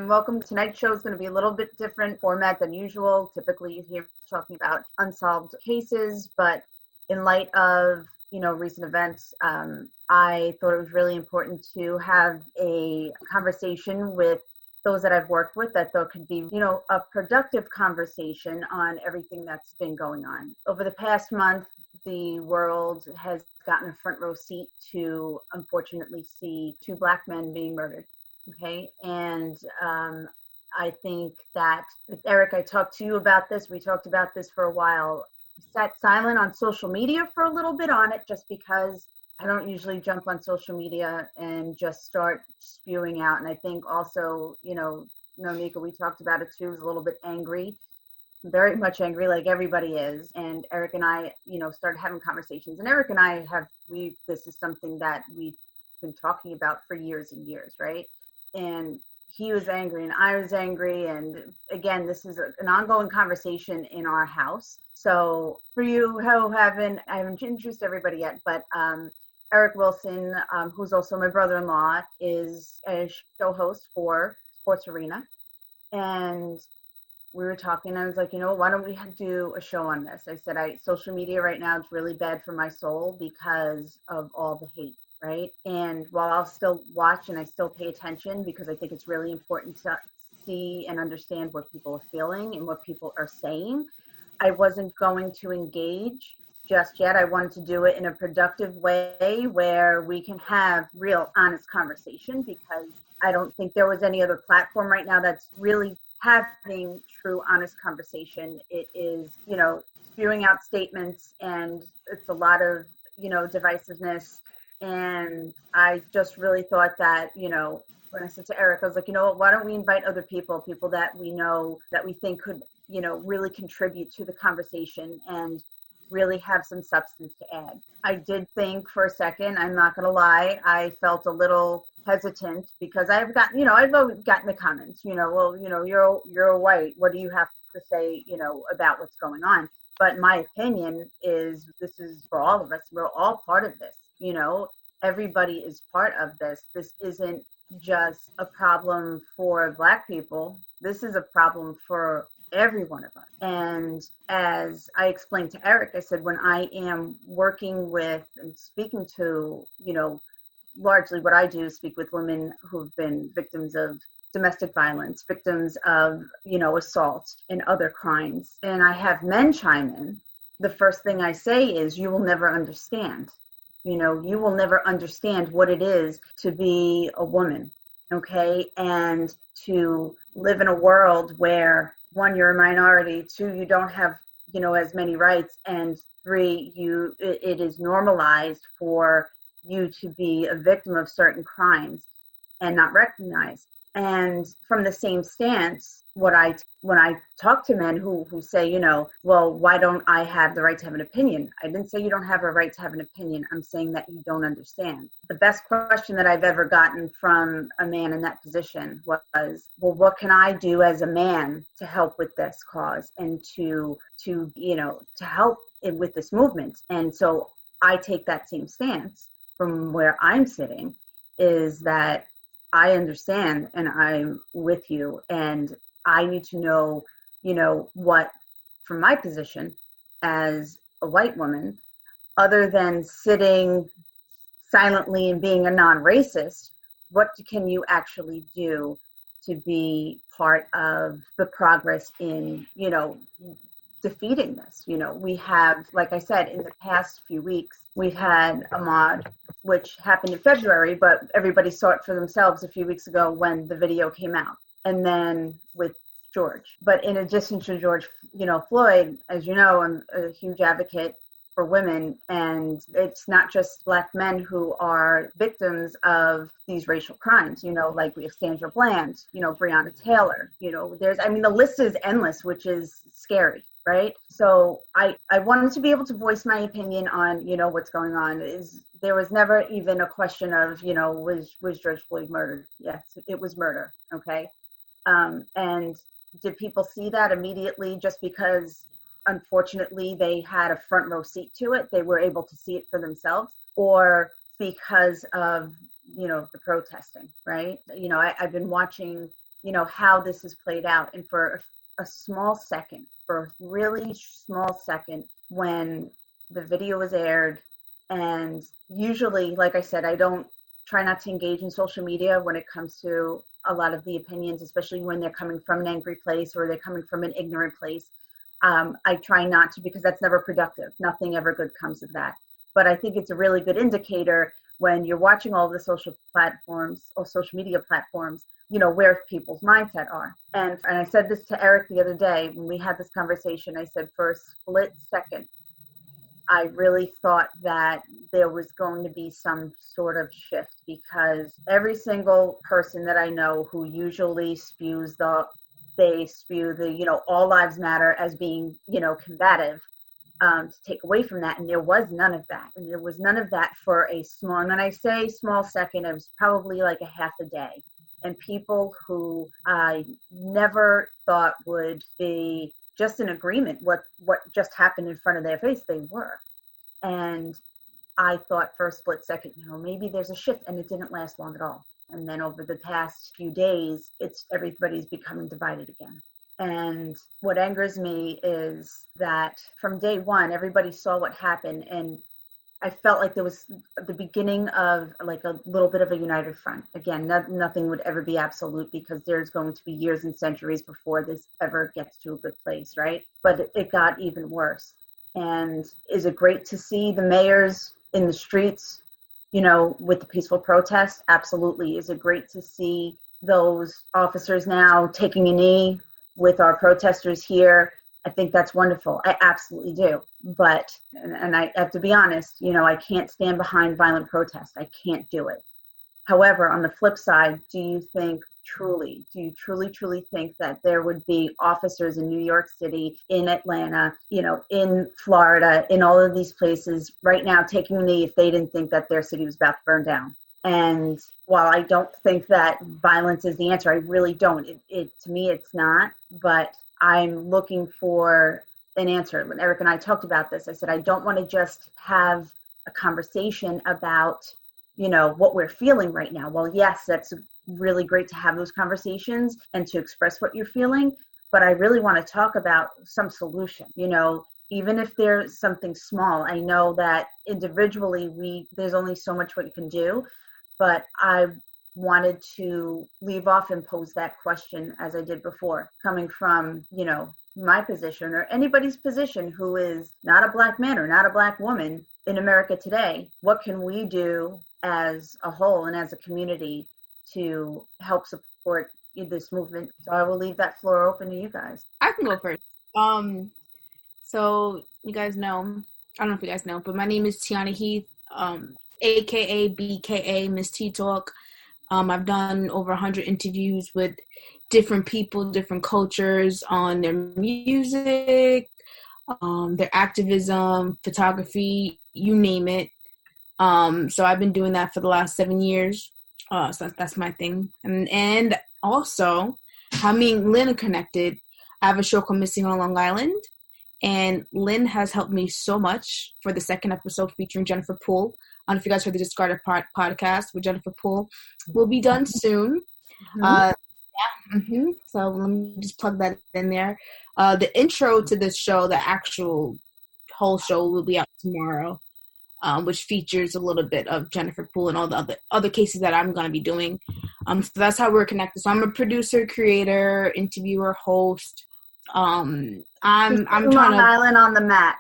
Welcome. Tonight's show is going to be a little bit different format than usual. Typically you hear talking about unsolved cases, but in light of, recent events, I thought it was really important to have a conversation with those that I've worked with that thought could be, a productive conversation on everything that's been going on. Over the past month, the world has gotten a front row seat to, unfortunately, see 2 Black men being murdered. Okay. And I think that with Eric, I talked to you about this. We talked about this for a while. Sat silent on social media for a little bit on it just because I don't usually jump on social media and just start spewing out. And I think also, Noneka, we talked about it too, was a little bit angry, very much angry, like everybody is. And Eric and I, started having conversations. And Eric and I this is something that we've been talking about for years and years, right? And he was angry and I was angry. And again, this is an ongoing conversation in our house. So for you who I haven't introduced everybody yet, but Eric Wilson, who's also my brother-in-law, is a show host for Sports Arena. And we were talking, and I was like, why don't we do a show on this? I said, social media right now is really bad for my soul because of all the hate. Right. And while I'll still watch and I still pay attention because I think it's really important to see and understand what people are feeling and what people are saying, I wasn't going to engage just yet. I wanted to do it in a productive way where we can have real honest conversation, because I don't think there was any other platform right now that's really having true honest conversation. It is, spewing out statements, and it's a lot of, divisiveness. And I just really thought that, when I said to Eric, I was like, why don't we invite other people that we know, that we think could, really contribute to the conversation and really have some substance to add. I did think for a second, I'm not going to lie, I felt a little hesitant because I've gotten, I've always gotten the comments, well, you're white. What do you have to say, about what's going on? But my opinion is this is for all of us. We're all part of this. Everybody is part of this. This isn't just a problem for Black people. This is a problem for every one of us. And as I explained to Eric, I said, when I am working with and speaking to, largely what I do is speak with women who've been victims of domestic violence, victims of, assault and other crimes. And I have men chime in. The first thing I say is, you will never understand. You will never understand what it is to be a woman, okay? And to live in a world where, 1, you're a minority, 2, you don't have, as many rights, and 3, it is normalized for you to be a victim of certain crimes and not recognized. And from the same stance, when I talk to men who say, well, why don't I have the right to have an opinion? I didn't say you don't have a right to have an opinion. I'm saying that you don't understand. The best question that I've ever gotten from a man in that position was, well, what can I do as a man to help with this cause and to help with this movement? And so I take that same stance from where I'm sitting, is that I understand and I'm with you, and I need to know, what, from my position as a white woman, other than sitting silently and being a non-racist, what can you actually do to be part of the progress in, defeating this? We have, like I said, in the past few weeks, we've had Ahmaud, which happened in February, but everybody saw it for themselves a few weeks ago when the video came out. And then with George. But in addition to George, Floyd, as you know, I'm a huge advocate for women. And it's not just Black men who are victims of these racial crimes, like we have Sandra Bland, Breonna Taylor, the list is endless, which is scary. Right. So I wanted to be able to voice my opinion on, what's going on. There was never even a question of, was George Floyd murdered? Yes, it was murder. Okay. And did people see that immediately just because, unfortunately, they had a front row seat to it? They were able to see it for themselves, or because of, the protesting, right? I've been watching, how this has played out. And for a small second, for a really small second, when the video was aired, and usually, like I said, I don't try not to engage in social media when it comes to a lot of the opinions, especially when they're coming from an angry place or they're coming from an ignorant place. I try not to, because that's never productive. Nothing ever good comes of that. But I think it's a really good indicator when you're watching all the social platforms or social media platforms, where people's mindset are. And I said this to Eric the other day when we had this conversation. I said, for a split second, I really thought that there was going to be some sort of shift, because every single person that I know who usually spews the all lives matter as being, combative, to take away from that. And there was none of that. And there was none of that for a small, and when I say small second, it was probably like a half a day. And people who I never thought would be just in agreement what just happened in front of their face, they were. And I thought for a split second, maybe there's a shift, and it didn't last long at all. And then over the past few days, everybody's becoming divided again. And what angers me is that from day one, everybody saw what happened, and I felt like there was the beginning of like a little bit of a united front. Again, nothing would ever be absolute, because there's going to be years and centuries before this ever gets to a good place, right? But it got even worse. And is it great to see the mayors in the streets, with the peaceful protest? Absolutely. Is it great to see those officers now taking a knee with our protesters here? I think that's wonderful. I absolutely do. But, and I have to be honest, I can't stand behind violent protest. I can't do it. However, on the flip side, do you truly think that there would be officers in New York City, in Atlanta, in Florida, in all of these places right now taking a knee if they didn't think that their city was about to burn down? And while I don't think that violence is the answer, I really don't. It to me, it's not. But I'm looking for an answer. When Eric and I talked about this, I said, I don't want to just have a conversation about, what we're feeling right now. Well, yes, that's really great to have those conversations and to express what you're feeling. But I really want to talk about some solution, even if there's something small. I know that individually there's only so much what you can do, but I wanted to leave off and pose that question as I did before, coming from, my position or anybody's position who is not a Black man or not a Black woman in America today. What can we do as a whole and as a community to help support this movement? So I will leave that floor open to you guys. I can go first. So you guys know, I don't know if you guys know, but my name is Tiana Heath, aka BKA Miss Tea Talk. I've done over 100 interviews with different people, different cultures on their music, their activism, photography, you name it. So I've been doing that for the last 7 years. So that's my thing. And also, how me and Lynn are connected. I have a show called Missing on Long Island, and Lynn has helped me so much for the second episode featuring Jennifer Poole. I don't know if you guys heard the Discarded podcast with Jennifer Poole. Will be done soon. So let me just plug that in there. The intro to this show, the actual whole show, will be out tomorrow, which features a little bit of Jennifer Poole and all the other cases that I'm going to be doing. So that's how we're connected. So I'm a producer, creator, interviewer, host. I'm trying Long Island on the mat.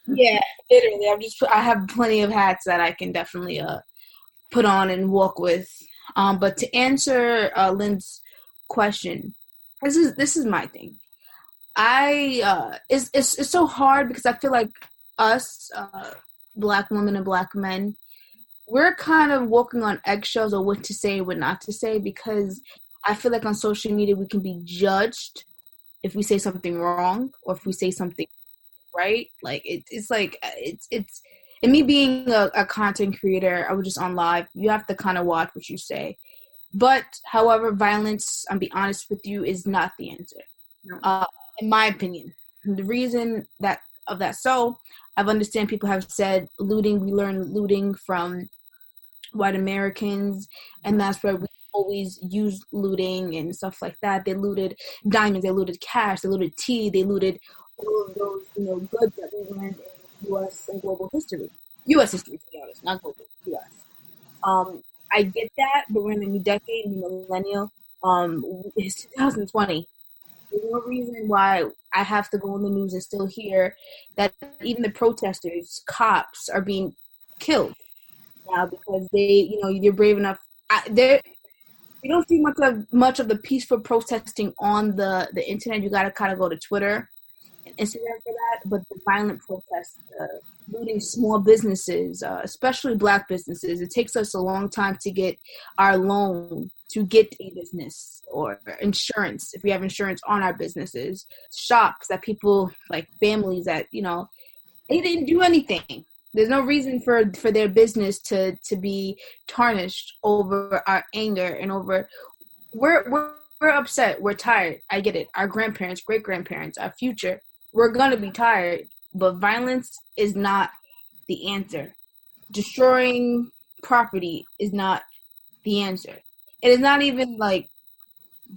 Yeah, literally. I have plenty of hats that I can definitely put on and walk with. But to answer Lynn's question, this is my thing. It's so hard because I feel like us Black women and Black men, we're kind of walking on eggshells of what to say and what not to say, because I feel like on social media we can be judged if we say something wrong or if we say something right. Like it's and me being a content creator, I was just on live, you have to kind of watch what you say. But however, violence, I'll be honest with you, is not the answer. No. In my opinion. The reason so I've understand people have said looting, we learn looting from white Americans, and that's where we always use looting and stuff like that. They looted diamonds, they looted cash, they looted tea, they looted all of those, goods that we learned in U.S. and global history. U.S. history, to be honest, not global, U.S. I get that, but we're in a new decade, new millennial. It's 2020. There's no reason why I have to go on the news and still hear that even the protesters, cops, are being killed now because they're brave enough. You don't see much of the peaceful protesting on the internet. You gotta kind of go to Twitter and Instagram for that. But the violent protests, looting small businesses, especially Black businesses, it takes us a long time to get our loan, to get a business or insurance if we have insurance on our businesses. Shops that people, like families that they didn't do anything. There's no reason for their business to be tarnished over our anger and over we're upset. We're tired. I get it. Our grandparents, great grandparents, our future, we're gonna be tired. But violence is not the answer. Destroying property is not the answer. It is not even like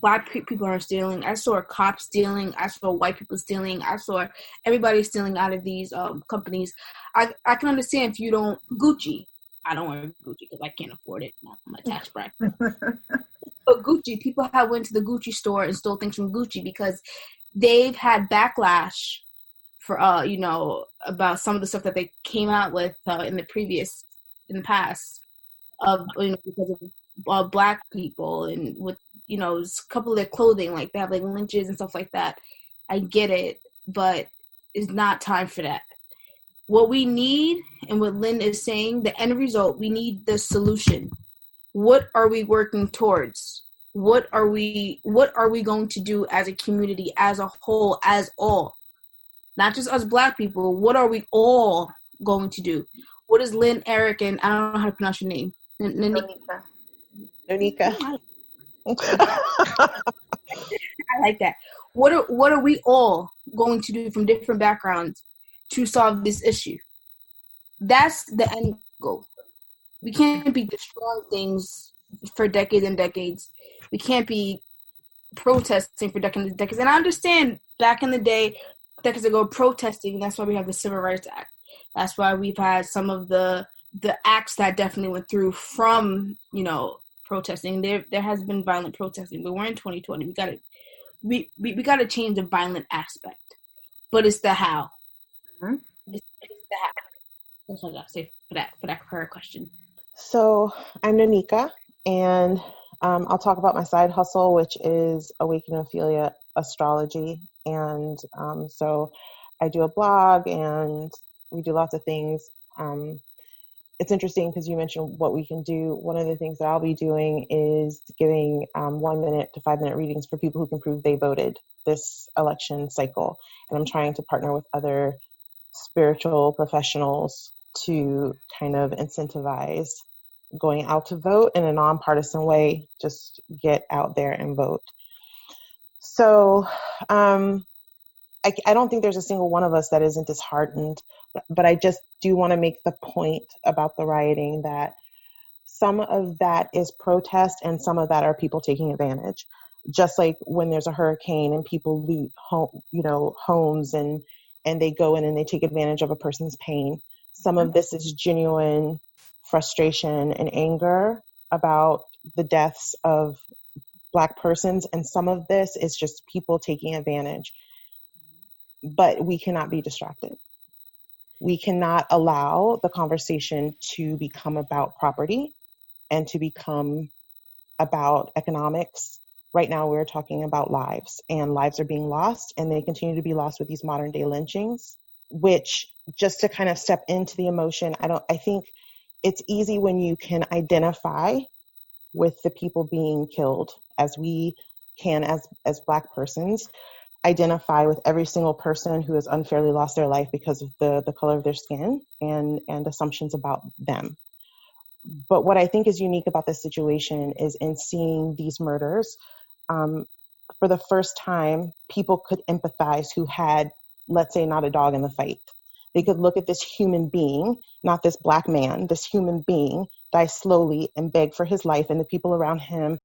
Black people are stealing. I saw cops stealing. I saw white people stealing. I saw everybody stealing out of these companies. I can understand if you don't Gucci. I don't wear Gucci because I can't afford it. Not my tax bracket. But Gucci, people have went to the Gucci store and stole things from Gucci because they've had backlash for about some of the stuff that they came out with in the past because of Black people and with a couple of their clothing, like they have like lynches and stuff like that. I get it, but it's not time for that. What we need, and what Lynn is saying, the end result, we need the solution. What are we working towards? What are we going to do as a community, as a whole, as all? Not just us Black people. What are we all going to do? What is Lynn, Eric, and I don't know how to pronounce your name. Noneka. I like that. What are we all going to do from different backgrounds to solve this issue? That's the end goal. We can't be destroying things for decades and decades. We can't be protesting for decades and decades. And I understand back in the day, decades ago, protesting, that's why we have the Civil Rights Act. That's why we've had some of the acts that definitely went through from, protesting. There has been violent protesting, but we're in 2020. We gotta change the violent aspect. But it's the how. Mm-hmm. It's the how. That's what I gotta say for that question. So I'm Noneka, and I'll talk about my side hustle, which is AWaiken Ophelia Astrology. And so I do a blog and we do lots of things. It's interesting because you mentioned what we can do. One of the things that I'll be doing is giving 1 minute to 5 minute readings for people who can prove they voted this election cycle. And I'm trying to partner with other spiritual professionals to kind of incentivize going out to vote in a nonpartisan way. Just get out there and vote. So I don't think there's a single one of us that isn't disheartened, but I just do want to make the point about the rioting that some of that is protest and some of that are people taking advantage. Just like when there's a hurricane and people loot homes and they go in and they take advantage of a person's pain. Some of this is genuine frustration and anger about the deaths of Black persons, and some of this is just people taking advantage. But we cannot be distracted. We cannot allow the conversation to become about property and to become about economics. Right now we're talking about lives, and lives are being lost, and they continue to be lost with these modern day lynchings, which, just to kind of step into the emotion, I think it's easy when you can identify with the people being killed, as we can as Black persons identify with every single person who has unfairly lost their life because of the color of their skin and assumptions about them. But what I think is unique about this situation is in seeing these murders, for the first time, people could empathize who had, let's say, not a dog in the fight. They could look at this human being, not this Black man, this human being die slowly and beg for his life, and the people around him